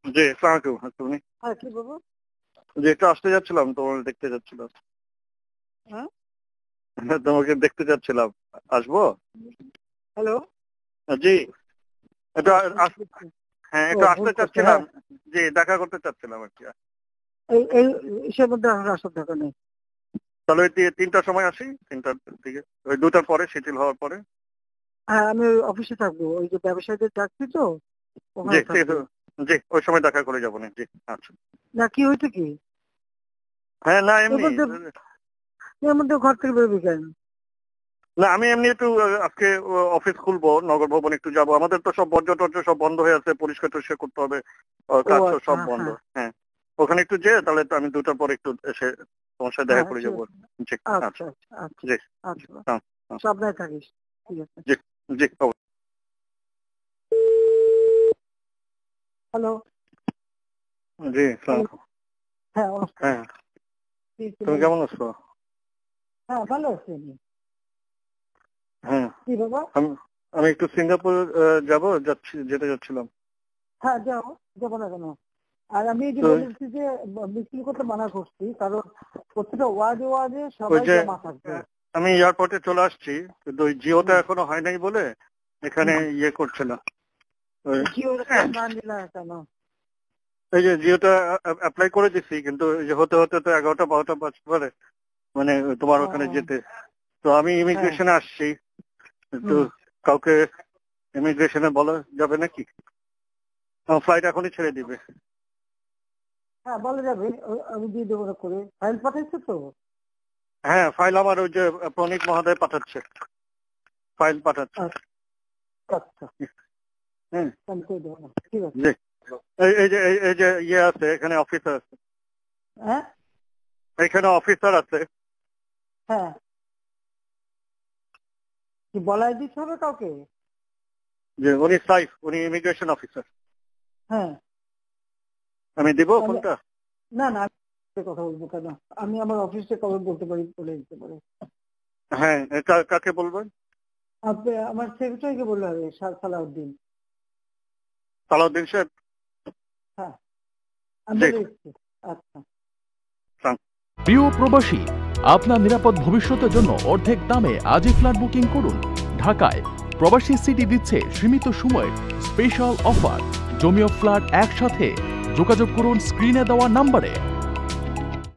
জি, আসসালামু আলাইকুম। তুমি? হ্যাঁ, কি বলবো? জি, একটু আসতে যাচ্ছিলাম, তোমাকে দেখতে যাচ্ছিলাম। হ্যাঁ, তোমাকে দেখতে যাচ্ছিলাম। আসবো? হ্যালো। জি, একটু বুঝছি। হ্যাঁ, ও একটু ভুল আসতে করছে, চাচ্ছিলাম। হ্যাঁ। জি, দেখা করতে চাচ্ছিলাম আর কি। এই ইসের মধ্যে আসার দরকার নেই। তাহলে ওই ৩টার সময় আসি, ৩টার দিকে, ওই ২টার পরে, শিথিল হওয়ার পরে। হ্যাঁ, আমি ওই অফিসে থাকবো, ওই যে ব্যবসায়ীদের ডাকছি তো, জি, ওখানে ঠিক থাকবো। আছে। জি, ওই সময় দেখা করে যাবো না। জি, আচ্ছা। না, কি হয়েছে কি? হ্যাঁ, না এর এমনি। মধ্যে এর মধ্যে ঘর থেকে বেরোবি কেন? না, আমি এমনি একটু আজকে অফিস খুলবো, নগর ভবন একটু যাবো। আমাদের তো সব বর্জ্য টর্জ্য সব বন্ধ হয়ে আছে, পরিষ্কার টরিষ্কার করতে হবে, ও কাজ আচ্ছা, সব বন্ধ। হ্যাঁ হ্যাঁ, ওখানে একটু যেয়ে তাহলে তো আমি ২টার পরে একটু এসে তোমার সাথে দেখা হ্যাঁ, করে ঠিক যাবো। আছে। জি, আচ্ছা আচ্ছা। আচ্ছা আচ্ছা জি, আচ্ছা, হ্যাঁ, হ্যাঁ, সাবধানে থাকিস। ঠিক আছে। জি, জি, হ্যালো। জি, হ্যালো। আসসালামু হ্যাঁ, নমস্কার। হ্যাঁ, কি তুমি ছিলেন? কেমন আছো? হ্যাঁ, ভালো আছি আমি। হ্যাঁ, কি বাবা? আমি আমি একটু সিঙ্গাপুর যেতে যাচ্ছিলাম। হ্যাঁ, যাবো না কেন? আর আমি এই যে তো বলেছি যে মিছিল করতে মানা করছি, কারণ প্রত্যেকটা ওয়ার্ডে ওয়ার্ডে ওই সবাই যে জমা থাকবে। আমি এয়ারপোর্টে চলে আসছি, কিন্তু ওই জিওটা হুম এখনো হয় নাই বলে এখানে হুম। ইয়ে করছে না। ওই জিও রেকর্ড না নিলে কেন? এই যে জিওটা অ্যাপ্লাই করে দিছি, কিন্তু এই যে হতে হতে তো ১১টা ১২টা বাজতে পারে, মানে তোমার ও, ওখানে যেতে। তো আমি হ্যাঁ। ইমিগ্রেশনে আসছি, একটু হুম। কাউকে ইমিগ্রেশনে বলা যাবে নাকি? আমার ফ্লাইট এখনই ছেড়ে দিবে। হ্যাঁ, বলা যাবে। আমি দিয়ে দেবো করে। ফাইল পাঠাইছো তো? হ্যাঁ, ফাইল আমার ওই যে প্রণীত মহোদয় পাঠাচ্ছে, ফাইল পাঠাচ্ছে। আচ্ছা আচ্ছা, হ্যাঁ, আমি করে দেবো না, ঠিক আছে। জি। এই যে ইয়ে আছে, এখানে অফিসার আছে, হ্যাঁ এখানে অফিসার আছে। হ্যাঁ, কি বলাই দিতে হবে কাউকে? যে উনি সাইফ, উনি ইমিগ্রেশন অফিসার। হ্যাঁ, আমি দিব আমি ফোনটা? না না, আমি কথা বলবো কেন? আমি আমার অফিসে কবে বলতে পারি, বলে দিতে পারে। হ্যাঁ, কাকে বলবেন? আপনি আমার সেক্রেটারিকে বললে হবে, সালাউদ্দিন। সালাউদ্দিন সাহেব। হ্যাঁ, আমি জি, বলে দিচ্ছি। আচ্ছা। প্রিয় প্রবাসী, আপনার নিরাপদ ভবিষ্যতের জন্য অর্ধেক দামে আজই ফ্ল্যাট বুকিং করুন। ঢাকায় প্রবাসী সিটি দিচ্ছে সীমিত সময়ের স্পেশাল অফার। জমি ও ফ্ল্যাট একসাথে। যোগাযোগ করুন স্ক্রিনে দেওয়া নাম্বারে।